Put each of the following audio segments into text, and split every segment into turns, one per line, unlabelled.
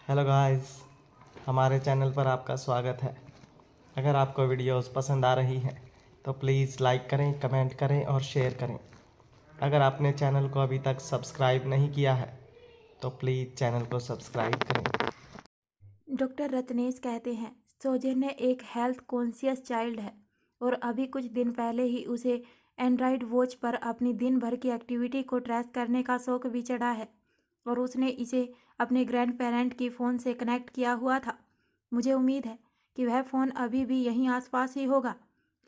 Hello guys, हमारे channel पर आपका स्वागत है। अगर आपको वीडियोस पसंद आ रही हैं तो प्लीज़ लाइक करें, कमेंट करें और शेयर करें। अगर आपने चैनल को अभी तक सब्सक्राइब नहीं किया है तो प्लीज़ चैनल को सब्सक्राइब करें।
डॉक्टर रत्नेश कहते हैं सौजन्य एक हेल्थ कॉन्शियस चाइल्ड है और अभी कुछ दिन पहले ही उसे एंड्रॉयड वॉच पर अपनी दिन भर की एक्टिविटी को ट्रैक करने का शौक भी चढ़ा है और उसने इसे अपने ग्रैंड पेरेंट की फ़ोन से कनेक्ट किया हुआ था। मुझे उम्मीद है कि वह फ़ोन अभी भी यहीं आसपास ही होगा,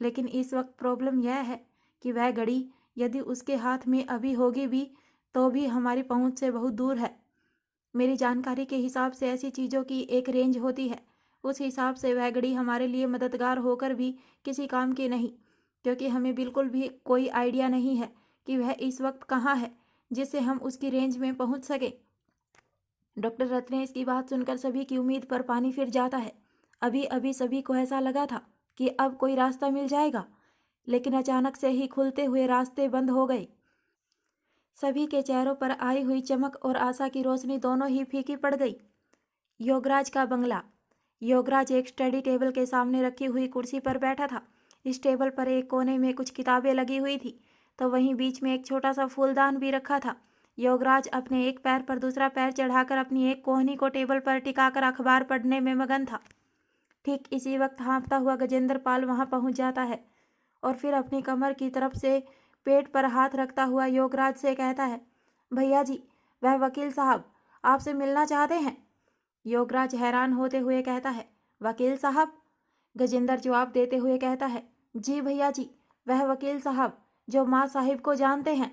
लेकिन इस वक्त प्रॉब्लम यह है कि वह घड़ी यदि उसके हाथ में अभी होगी भी तो भी हमारी पहुंच से बहुत दूर है। मेरी जानकारी के हिसाब से ऐसी चीज़ों की एक रेंज होती है, उस हिसाब से वह घड़ी हमारे लिए मददगार होकर भी किसी काम की नहीं, क्योंकि हमें बिल्कुल भी कोई आइडिया नहीं है कि वह इस वक्त कहाँ है जिससे हम उसकी रेंज में पहुंच सके। डॉक्टर रत्नेश की बात सुनकर सभी की उम्मीद पर पानी फिर जाता है। अभी अभी सभी को ऐसा लगा था कि अब कोई रास्ता मिल जाएगा, लेकिन अचानक से ही खुलते हुए रास्ते बंद हो गए। सभी के चेहरों पर आई हुई चमक और आशा की रोशनी दोनों ही फीकी पड़ गई। योगराज का बंगला। योगराज एक स्टडी टेबल के सामने रखी हुई कुर्सी पर बैठा था। इस टेबल पर एक कोने में कुछ किताबें लगी हुई थी, तो वहीं बीच में एक छोटा सा फूलदान भी रखा था। योगराज अपने एक पैर पर दूसरा पैर चढ़ाकर अपनी एक कोहनी को टेबल पर टिकाकर अखबार पढ़ने में मगन था। ठीक इसी वक्त हाँफता हुआ गजेंद्र पाल वहां पहुंच जाता है और फिर अपनी कमर की तरफ से पेट पर हाथ रखता हुआ योगराज से कहता है, भैया जी, वह वकील साहब आपसे मिलना चाहते हैं। योगराज हैरान होते हुए कहता है, वकील साहब? गजेंद्र जवाब देते हुए कहता है, जी भैया जी, वह वकील साहब जो माँ साहिब को जानते हैं।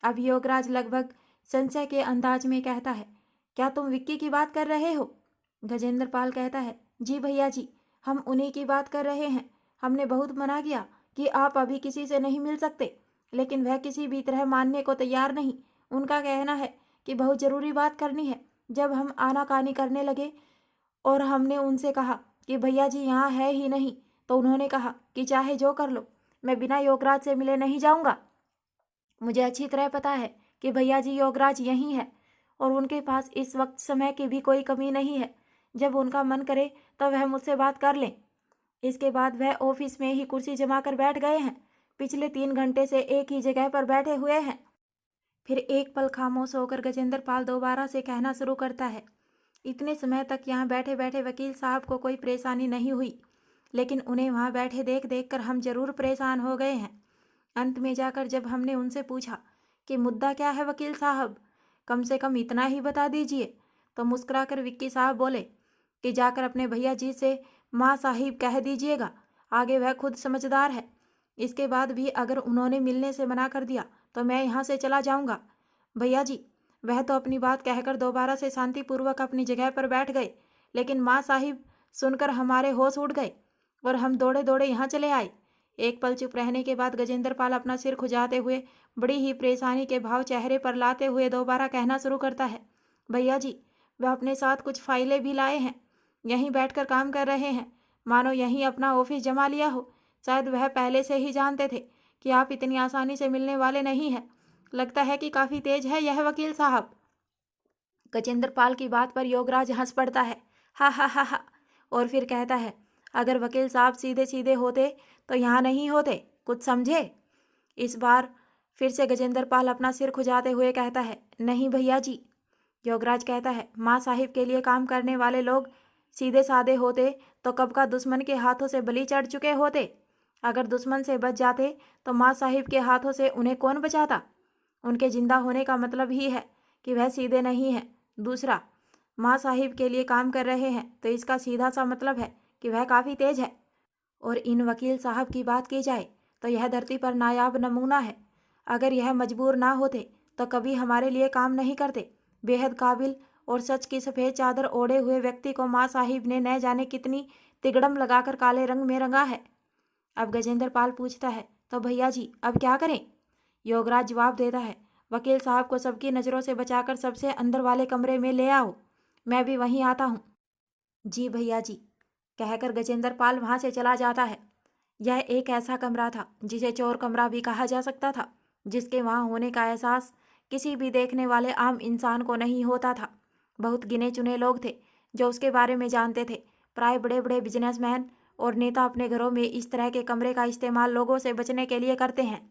अब योगराज लगभग संशय के अंदाज में कहता है, क्या तुम विक्की की बात कर रहे हो? गजेंद्र पाल कहता है, जी भैया जी, हम उन्हीं की बात कर रहे हैं। हमने बहुत मना किया कि आप अभी किसी से नहीं मिल सकते, लेकिन वह किसी भी तरह मानने को तैयार नहीं। उनका कहना है कि बहुत ज़रूरी बात करनी है। जब हम आनाकानी करने लगे और हमने उनसे कहा कि भैया जी यहाँ है ही नहीं, तो उन्होंने कहा कि चाहे जो कर लो, मैं बिना योगराज से मिले नहीं जाऊँगा। मुझे अच्छी तरह पता है कि भैया जी योगराज यहीं है और उनके पास इस वक्त समय की भी कोई कमी नहीं है। जब उनका मन करे तो वह मुझसे बात कर लें। इसके बाद वह ऑफिस में ही कुर्सी जमा कर बैठ गए हैं। पिछले 3 घंटे से एक ही जगह पर बैठे हुए हैं। फिर एक पल खामोश होकर गजेंद्र पाल दोबारा से कहना शुरू करता है, इतने समय तक यहाँ बैठे बैठे वकील साहब को कोई परेशानी नहीं हुई, लेकिन उन्हें वहाँ बैठे देख देख कर हम जरूर परेशान हो गए हैं। अंत में जाकर जब हमने उनसे पूछा कि मुद्दा क्या है वकील साहब, कम से कम इतना ही बता दीजिए, तो मुस्कुराकर विक्की साहब बोले कि जाकर अपने भैया जी से माँ साहिब कह दीजिएगा, आगे वह खुद समझदार है। इसके बाद भी अगर उन्होंने मिलने से मना कर दिया तो मैं यहाँ से चला जाऊँगा। भैया जी, वह तो अपनी बात कहकर दोबारा से शांतिपूर्वक अपनी जगह पर बैठ गए, लेकिन माँ साहिब सुनकर हमारे होश उड़ गए और हम दौड़े दौड़े यहाँ चले आए। एक पल चुप रहने के बाद गजेंद्र पाल अपना सिर खुजाते हुए बड़ी ही परेशानी के भाव चेहरे पर लाते हुए दोबारा कहना शुरू करता है, भैया जी, वह अपने साथ कुछ फाइलें भी लाए हैं, यहीं बैठकर काम कर रहे हैं, मानो यहीं अपना ऑफिस जमा लिया हो। शायद वह पहले से ही जानते थे कि आप इतनी आसानी से मिलने वाले नहीं हैं। लगता है कि काफ़ी तेज है यह वकील साहब। गजेंद्र पाल की बात पर योगराज हंस पड़ता है, हा हा हा हा, और फिर कहता है, अगर वकील साहब सीधे सीधे होते तो यहाँ नहीं होते, कुछ समझे? इस बार फिर से गजेंद्र पाल अपना सिर खुजाते हुए कहता है, नहीं भैया जी। योगराज कहता है, माँ साहिब के लिए काम करने वाले लोग सीधे साधे होते तो कब का दुश्मन के हाथों से बलि चढ़ चुके होते। अगर दुश्मन से बच जाते तो माँ साहिब के हाथों से उन्हें कौन बचाता? उनके जिंदा होने का मतलब ही है कि वह सीधे नहीं है। दूसरा, माँ साहिब के लिए काम कर रहे हैं तो इसका सीधा सा मतलब है कि वह काफ़ी तेज है। और इन वकील साहब की बात की जाए तो यह धरती पर नायाब नमूना है। अगर यह मजबूर ना होते तो कभी हमारे लिए काम नहीं करते। बेहद काबिल और सच की सफ़ेद चादर ओढ़े हुए व्यक्ति को माँ साहिब ने न जाने कितनी तिगड़म लगाकर काले रंग में रंगा है। अब गजेंद्र पाल पूछता है, तो भैया जी अब क्या करें? योगराज जवाब देता है, वकील साहब को सबकी नज़रों से बचाकर सबसे अंदर वाले कमरे में ले आओ, मैं भी वहीं आता हूँ। जी भैया जी, कहकर गजेंद्र पाल वहाँ से चला जाता है। यह एक ऐसा कमरा था जिसे चोर कमरा भी कहा जा सकता था, जिसके वहाँ होने का एहसास किसी भी देखने वाले आम इंसान को नहीं होता था। बहुत गिने चुने लोग थे जो उसके बारे में जानते थे। प्राय बड़े बड़े बिजनेसमैन और नेता अपने घरों में इस तरह के कमरे का इस्तेमाल लोगों से बचने के लिए करते हैं।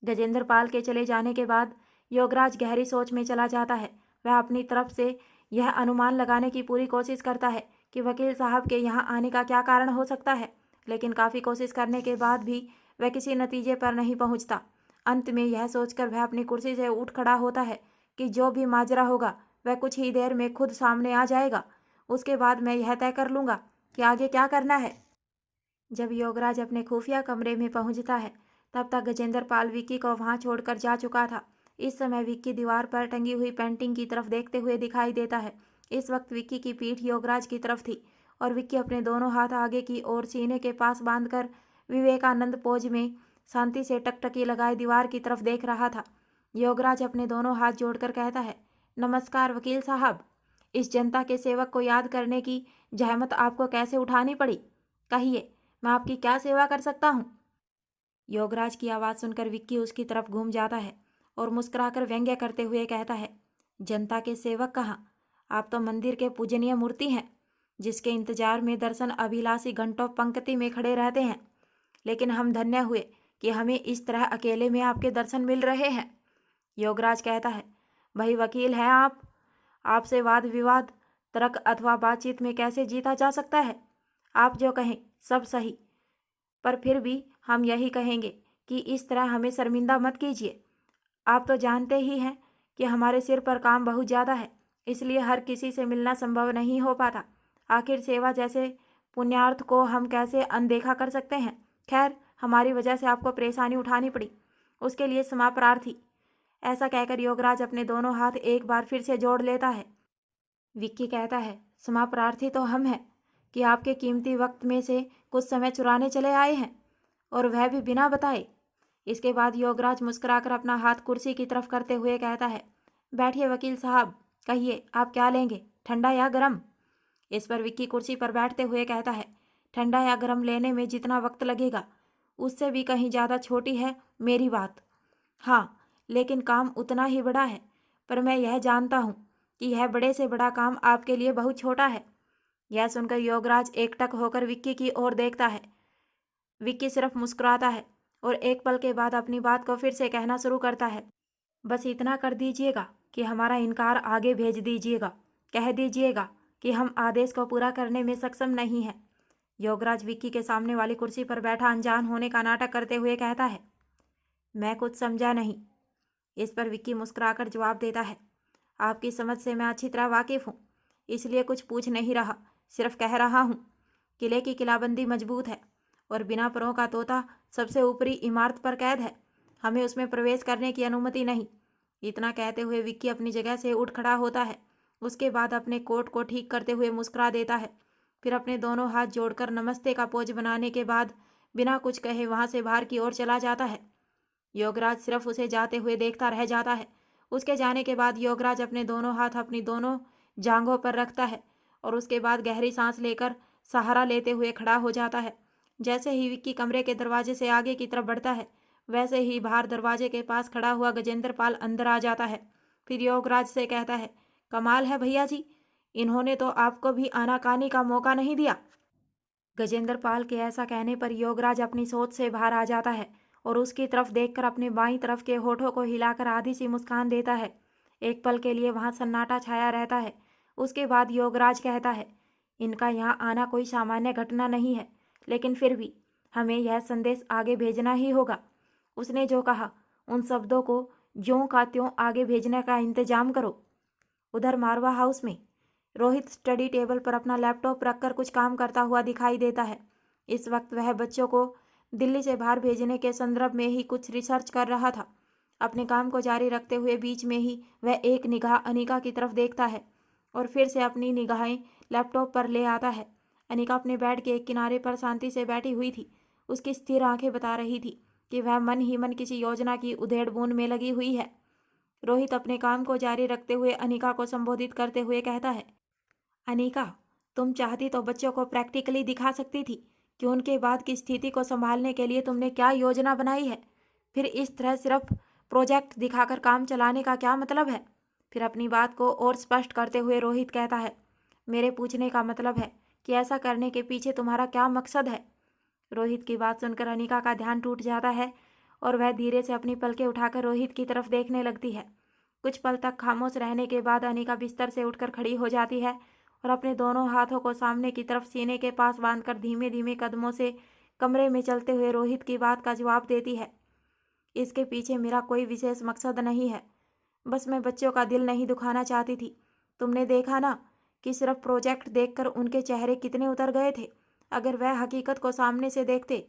गजेंद्र पाल के चले जाने के बाद योगराज गहरी सोच में चला जाता है। वह अपनी तरफ से यह अनुमान लगाने की पूरी कोशिश करता है कि वकील साहब के यहाँ आने का क्या कारण हो सकता है, लेकिन काफ़ी कोशिश करने के बाद भी वह किसी नतीजे पर नहीं पहुँचता। अंत में यह सोचकर वह अपनी कुर्सी से उठ खड़ा होता है कि जो भी माजरा होगा वह कुछ ही देर में खुद सामने आ जाएगा। उसके बाद मैं यह तय कर लूँगा कि आगे क्या करना है। जब योगराज अपने खुफिया कमरे में पहुंचता है तब तक गजेंद्र पाल विक्की को वहां छोड़कर जा चुका था। इस समय विक्की दीवार पर टंगी हुई पेंटिंग की तरफ देखते हुए दिखाई देता है। इस वक्त विक्की की पीठ योगराज की तरफ थी और विक्की अपने दोनों हाथ आगे की ओर सीने के पास बांधकर विवेकानंद पोज में शांति से टकटकी लगाए दीवार की तरफ देख रहा था। योगराज अपने दोनों हाथ जोड़कर कहता है, नमस्कार वकील साहब। इस जनता के सेवक को याद करने की जहमत आपको कैसे उठानी पड़ी? कहिए, मैं आपकी क्या सेवा कर सकता हूँ? योगराज की आवाज़ सुनकर विक्की उसकी तरफ घूम जाता है और मुस्कुराकर व्यंग्य करते हुए कहता है, जनता के सेवक कहाँ? आप तो मंदिर के पूजनीय मूर्ति हैं, जिसके इंतजार में दर्शन अभिलाषी घंटों पंक्ति में खड़े रहते हैं। लेकिन हम धन्य हुए कि हमें इस तरह अकेले में आपके दर्शन मिल रहे हैं। योगराज कहता है, भाई वकील हैं आप, आपसे वाद विवाद, तर्क अथवा बातचीत में कैसे जीता जा सकता है? आप जो कहें सब सही, पर फिर भी हम यही कहेंगे कि इस तरह हमें शर्मिंदा मत कीजिए। आप तो जानते ही हैं कि हमारे सिर पर काम बहुत ज़्यादा है, इसलिए हर किसी से मिलना संभव नहीं हो पाता। आखिर सेवा जैसे पुण्यार्थ को हम कैसे अनदेखा कर सकते हैं? खैर, हमारी वजह से आपको परेशानी उठानी पड़ी, उसके लिए क्षमा प्रार्थी। ऐसा कहकर योगराज अपने दोनों हाथ एक बार फिर से जोड़ लेता है। विक्की कहता है, क्षमा प्रार्थी तो हम हैं कि आपके कीमती वक्त में से कुछ समय चुराने चले आए हैं, और वह भी बिना बताए। इसके बाद योगराज मुस्कुराकर अपना हाथ कुर्सी की तरफ करते हुए कहता है, बैठिए वकील साहब, कहिए आप क्या लेंगे, ठंडा या गर्म? इस पर विक्की कुर्सी पर बैठते हुए कहता है, ठंडा या गर्म लेने में जितना वक्त लगेगा उससे भी कहीं ज़्यादा छोटी है मेरी बात। हाँ, लेकिन काम उतना ही बड़ा है, पर मैं यह जानता हूँ कि यह बड़े से बड़ा काम आपके लिए बहुत छोटा है। यह सुनकर योगराज एकटक होकर विक्की की ओर देखता है। विक्की सिर्फ मुस्कुराता है और एक पल के बाद अपनी बात को फिर से कहना शुरू करता है, बस इतना कर दीजिएगा कि हमारा इनकार आगे भेज दीजिएगा। कह दीजिएगा कि हम आदेश को पूरा करने में सक्षम नहीं हैं। योगराज विक्की के सामने वाली कुर्सी पर बैठा अनजान होने का नाटक करते हुए कहता है, मैं कुछ समझा नहीं। इस पर विक्की मुस्कुराकर जवाब देता है, आपकी समझ से मैं अच्छी तरह वाकिफ़ हूँ, इसलिए कुछ पूछ नहीं रहा, सिर्फ कह रहा हूँ। किले की किलाबंदी मजबूत है और बिना परों का तोता सबसे ऊपरी इमारत पर कैद है, हमें उसमें प्रवेश करने की अनुमति नहीं। इतना कहते हुए विक्की अपनी जगह से उठ खड़ा होता है। उसके बाद अपने कोट को ठीक करते हुए मुस्कुरा देता है। फिर अपने दोनों हाथ जोड़कर नमस्ते का पोज बनाने के बाद बिना कुछ कहे वहाँ से बाहर की ओर चला जाता है। योगराज सिर्फ उसे जाते हुए देखता रह जाता है। उसके जाने के बाद योगराज अपने दोनों हाथ अपनी दोनों जांघों पर रखता है और उसके बाद गहरी सांस लेकर सहारा लेते हुए खड़ा हो जाता है। जैसे ही विक्की कमरे के दरवाजे से आगे की तरफ बढ़ता है, वैसे ही बाहर दरवाजे के पास खड़ा हुआ गजेंद्र पाल अंदर आ जाता है। फिर योगराज से कहता है, कमाल है भैया जी, इन्होंने तो आपको भी आनाकानी का मौका नहीं दिया। गजेंद्र पाल के ऐसा कहने पर योगराज अपनी सोच से बाहर आ जाता है और उसकी तरफ देखकर अपने बाईं तरफ के होठों को हिलाकर आधी सी मुस्कान देता है। एक पल के लिए वहाँ सन्नाटा छाया रहता है। उसके बाद योगराज कहता है, इनका यहाँ आना कोई सामान्य घटना नहीं है, लेकिन फिर भी हमें यह संदेश आगे भेजना ही होगा। उसने जो कहा उन शब्दों को ज्यों का त्यों आगे भेजने का इंतजाम करो। उधर मारवा हाउस में रोहित स्टडी टेबल पर अपना लैपटॉप रखकर कुछ काम करता हुआ दिखाई देता है। इस वक्त वह बच्चों को दिल्ली से बाहर भेजने के संदर्भ में ही कुछ रिसर्च कर रहा था। अपने काम को जारी रखते हुए बीच में ही वह एक निगाह अनिका की तरफ देखता है और फिर से अपनी निगाहें लैपटॉप पर ले आता है। अनिका अपने बेड के एक किनारे पर शांति से बैठी हुई थी। उसकी स्थिर आंखें बता रही थी कि वह मन ही मन किसी योजना की उधेड़-बुन में लगी हुई है। रोहित अपने काम को जारी रखते हुए अनिका को संबोधित करते हुए कहता है, अनिका, तुम चाहती तो बच्चों को प्रैक्टिकली दिखा सकती थी कि उनके बाद की स्थिति को संभालने के लिए तुमने क्या योजना बनाई है। फिर इस तरह सिर्फ प्रोजेक्ट दिखाकर काम चलाने का क्या मतलब है? फिर अपनी बात को और स्पष्ट करते हुए रोहित कहता है, मेरे पूछने का मतलब है कि ऐसा करने के पीछे तुम्हारा क्या मकसद है? रोहित की बात सुनकर अनिका का ध्यान टूट जाता है और वह धीरे से अपनी पलकें उठाकर रोहित की तरफ देखने लगती है। कुछ पल तक खामोश रहने के बाद अनिका बिस्तर से उठकर खड़ी हो जाती है और अपने दोनों हाथों को सामने की तरफ सीने के पास बांधकर धीमे धीमे कदमों से कमरे में चलते हुए रोहित की बात का जवाब देती है। इसके पीछे मेरा कोई विशेष मकसद नहीं है, बस मैं बच्चों का दिल नहीं दुखाना चाहती थी। तुमने देखा ना कि सिर्फ प्रोजेक्ट देखकर उनके चेहरे कितने उतर गए थे। अगर वह हकीकत को सामने से देखते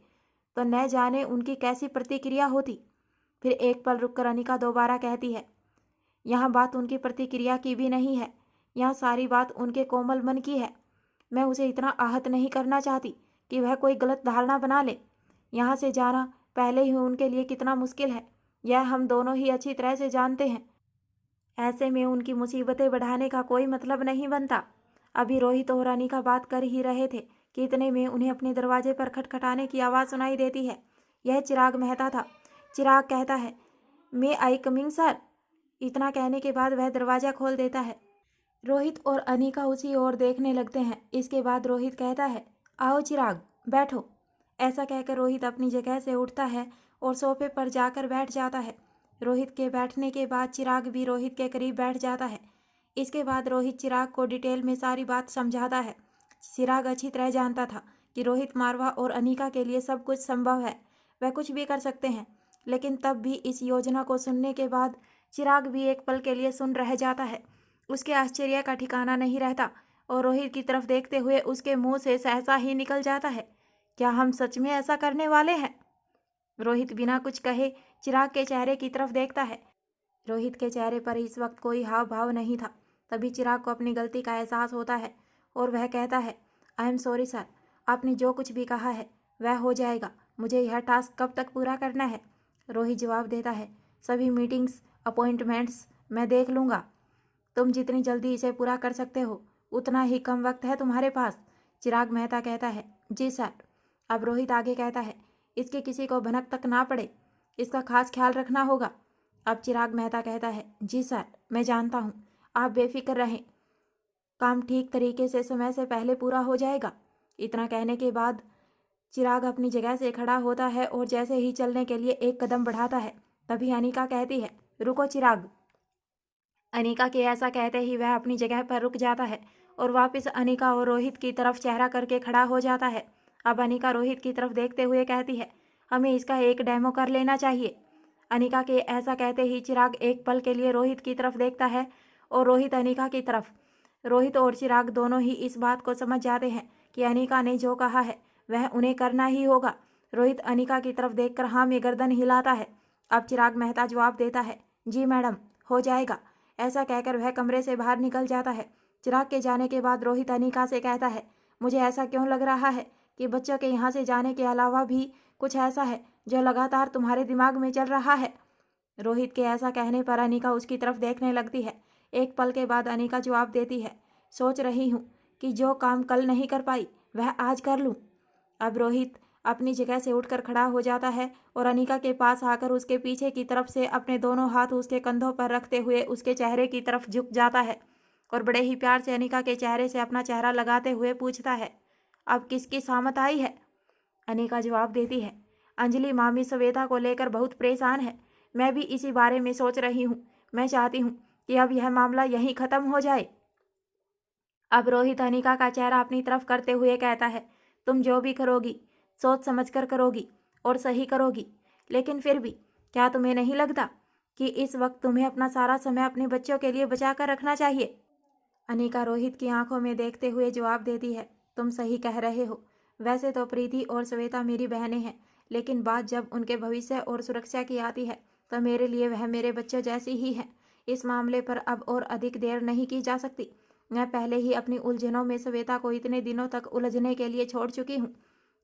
तो न जाने उनकी कैसी प्रतिक्रिया होती। फिर एक पल रुककर अनिका दोबारा कहती है, यहाँ बात उनकी प्रतिक्रिया की भी नहीं है, यहाँ सारी बात उनके कोमल मन की है। मैं उसे इतना आहत नहीं करना चाहती कि वह कोई गलत धारणा बना ले। यहाँ से जाना पहले ही उनके लिए कितना मुश्किल है, यह हम दोनों ही अच्छी तरह से जानते हैं। ऐसे में उनकी मुसीबतें बढ़ाने का कोई मतलब नहीं बनता। अभी रोहित और अनिका बात कर ही रहे थे कि इतने में उन्हें अपने दरवाजे पर खटखटाने की आवाज़ सुनाई देती है। यह चिराग मेहता था। चिराग कहता है, मे आई कमिंग सर? इतना कहने के बाद वह दरवाज़ा खोल देता है। रोहित और अनिका उसी ओर देखने लगते हैं। इसके बाद रोहित कहता है, आओ चिराग, बैठो। ऐसा कहकर रोहित अपनी जगह से उठता है और सोफे पर जाकर बैठ जाता है। रोहित के बैठने के बाद चिराग भी रोहित के करीब बैठ जाता है। इसके बाद रोहित चिराग को डिटेल में सारी बात समझाता है। चिराग अच्छी तरह जानता था कि रोहित मारवा और अनिका के लिए सब कुछ संभव है, वह कुछ भी कर सकते हैं। लेकिन तब भी इस योजना को सुनने के बाद चिराग भी एक पल के लिए सुन रह जाता है। उसके आश्चर्य का ठिकाना नहीं रहता और रोहित की तरफ देखते हुए उसके मुंह से सहसा ही निकल जाता है, क्या हम सच में ऐसा करने वाले हैं? रोहित बिना कुछ कहे चिराग के चेहरे की तरफ देखता है। रोहित के चेहरे पर इस वक्त कोई हाव भाव नहीं था। तभी चिराग को अपनी गलती का एहसास होता है और वह कहता है, आई एम सॉरी सर, आपने जो कुछ भी कहा है वह हो जाएगा। मुझे यह टास्क कब तक पूरा करना है? रोहित जवाब देता है, सभी मीटिंग्स अपॉइंटमेंट्स मैं देख लूँगा। तुम जितनी जल्दी इसे पूरा कर सकते हो उतना ही कम वक्त है तुम्हारे पास। चिराग मेहता कहता है, जी सर। अब रोहित आगे कहता है, इसके किसी को भनक तक ना पड़े, इसका खास ख्याल रखना होगा। अब चिराग मेहता कहता है, जी सर, मैं जानता हूँ, आप बेफिक्र रहें, काम ठीक तरीके से समय से पहले पूरा हो जाएगा। इतना कहने के बाद चिराग अपनी जगह से खड़ा होता है और जैसे ही चलने के लिए एक कदम बढ़ाता है तभी अनिका कहती है, रुको चिराग। अनिका के ऐसा कहते ही वह अपनी जगह पर रुक जाता है और वापस अनिका और रोहित की तरफ चेहरा करके खड़ा हो जाता है। अब अनिका रोहित की तरफ देखते हुए कहती है, हमें इसका एक डेमो कर लेना चाहिए। अनिका के ऐसा कहते ही चिराग एक पल के लिए रोहित की तरफ देखता है और रोहित अनिका की तरफ। रोहित और चिराग दोनों ही इस बात को समझ जाते हैं कि अनिका ने जो कहा है वह उन्हें करना ही होगा। रोहित अनिका की तरफ देखकर हाँ में गर्दन हिलाता है। अब चिराग मेहता जवाब देता है, जी मैडम, हो जाएगा। ऐसा कहकर वह कमरे से बाहर निकल जाता है। चिराग के जाने के बाद रोहित अनिका से कहता है, मुझे ऐसा क्यों लग रहा है कि बच्चों के यहाँ से जाने के अलावा भी कुछ ऐसा है जो लगातार तुम्हारे दिमाग में चल रहा है। रोहित के ऐसा कहने पर अनिका उसकी तरफ देखने लगती है। एक पल के बाद अनिका जवाब देती है, सोच रही हूँ कि जो काम कल नहीं कर पाई वह आज कर लूँ। अब रोहित अपनी जगह से उठकर खड़ा हो जाता है और अनिका के पास आकर उसके पीछे की तरफ से अपने दोनों हाथ उसके कंधों पर रखते हुए उसके चेहरे की तरफ झुक जाता है और बड़े ही प्यार से अनिका के चेहरे से अपना चेहरा लगाते हुए पूछता है, अब किसकी सामत आई है? अनिका जवाब देती है, अंजलि मामी श्वेता को लेकर बहुत परेशान है। मैं भी इसी बारे में सोच रही हूँ। मैं चाहती हूँ कि अब यह मामला यहीं ख़त्म हो जाए। अब रोहित अनिका का चेहरा अपनी तरफ करते हुए कहता है, तुम जो भी करोगी सोच समझकर करोगी और सही करोगी, लेकिन फिर भी क्या तुम्हें नहीं लगता कि इस वक्त तुम्हें अपना सारा समय अपने बच्चों के लिए बचा कर रखना चाहिए? अनिका रोहित की आंखों में देखते हुए जवाब देती है, तुम सही कह रहे हो। वैसे तो प्रीति और श्वेता मेरी बहनें हैं, लेकिन बात जब उनके भविष्य और सुरक्षा की आती है तो मेरे लिए वह मेरे बच्चों जैसी ही है। इस मामले पर अब और अधिक देर नहीं की जा सकती। मैं पहले ही अपनी उलझनों में श्वेता को इतने दिनों तक उलझने के लिए छोड़ चुकी हूँ।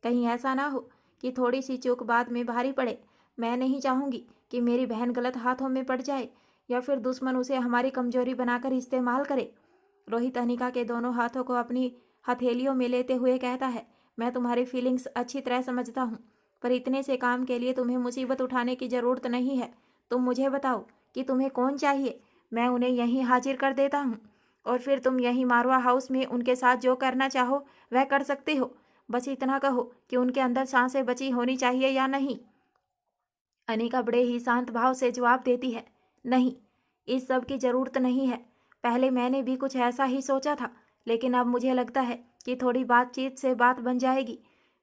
कहीं ऐसा ना हो कि थोड़ी सी चूक बाद में भारी पड़े। मैं नहीं चाहूँगी कि मेरी बहन गलत हाथों में पड़ जाए या फिर दुश्मन उसे हमारी कमजोरी बनाकर इस्तेमाल करे। रोहित अनिका के दोनों हाथों को अपनी हथेलियों में लेते हुए कहता है, मैं तुम्हारी फीलिंग्स अच्छी तरह समझता हूँ, पर इतने से काम के लिए तुम्हें मुसीबत उठाने की ज़रूरत नहीं है। तुम मुझे बताओ कि तुम्हें कौन चाहिए, मैं उन्हें यहीं हाजिर कर देता हूँ और फिर तुम यहीं मारवा हाउस में उनके साथ जो करना चाहो वह कर सकते हो। बस इतना कहो कि उनके अंदर सांसें बची होनी चाहिए या नहीं। अनिका बड़े ही शांत भाव से जवाब देती है, नहीं, इस सब की ज़रूरत नहीं है। पहले मैंने भी कुछ ऐसा ही सोचा था, लेकिन अब मुझे लगता है कि थोड़ी बातचीत से बात बन जाएगी।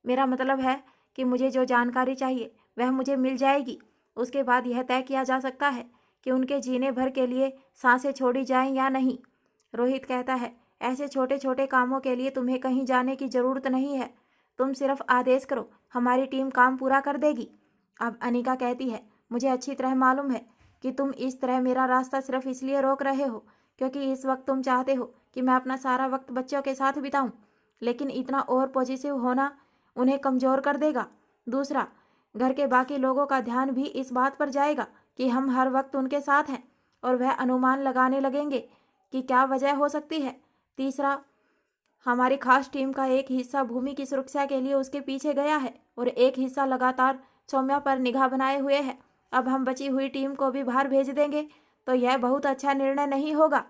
मेरा मतलब है कि मुझे जो जानकारी चाहिए वह मुझे मिल जाएगी। उसके बाद यह तय किया जा सकता है कि उनके जीने भर के लिए सांसें छोड़ी जाएं या नहीं। रोहित कहता है, ऐसे छोटे छोटे कामों के लिए तुम्हें कहीं जाने की ज़रूरत नहीं है। तुम सिर्फ आदेश करो, हमारी टीम काम पूरा कर देगी। अब अनिका कहती है, मुझे अच्छी तरह मालूम है कि तुम इस तरह मेरा रास्ता सिर्फ इसलिए रोक रहे हो क्योंकि इस वक्त तुम चाहते हो कि मैं अपना सारा वक्त बच्चों के साथ बिताऊं, लेकिन इतना ओवर पॉजिटिव होना उन्हें कमज़ोर कर देगा। दूसरा, घर के बाकी लोगों का ध्यान भी इस बात पर जाएगा कि हम हर वक्त उनके साथ हैं और वह अनुमान लगाने लगेंगे कि क्या वजह हो सकती है। तीसरा, हमारी खास टीम का एक हिस्सा भूमि की सुरक्षा के लिए उसके पीछे गया है और एक हिस्सा लगातार सौम्या पर निगाह बनाए हुए है। अब हम बची हुई टीम को भी बाहर भेज देंगे तो यह बहुत अच्छा निर्णय नहीं होगा।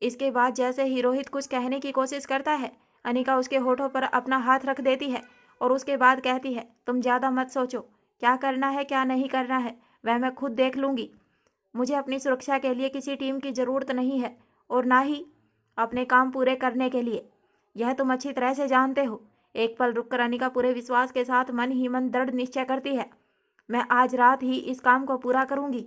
इसके बाद जैसे ही रोहित कुछ कहने की कोशिश करता है, अनिका उसके होठों पर अपना हाथ रख देती है और उसके बाद कहती है, तुम ज़्यादा मत सोचो, क्या करना है क्या नहीं करना है वह मैं खुद देख लूँगी। मुझे अपनी सुरक्षा के लिए किसी टीम की ज़रूरत नहीं है और ना ही अपने काम पूरे करने के लिए। यह तुम अच्छी तरह से जानते हो। एक पल रुककर अनिका पूरे विश्वास के साथ मन ही मन दृढ़ निश्चय करती है, मैं आज रात ही इस काम को पूरा करूँगी।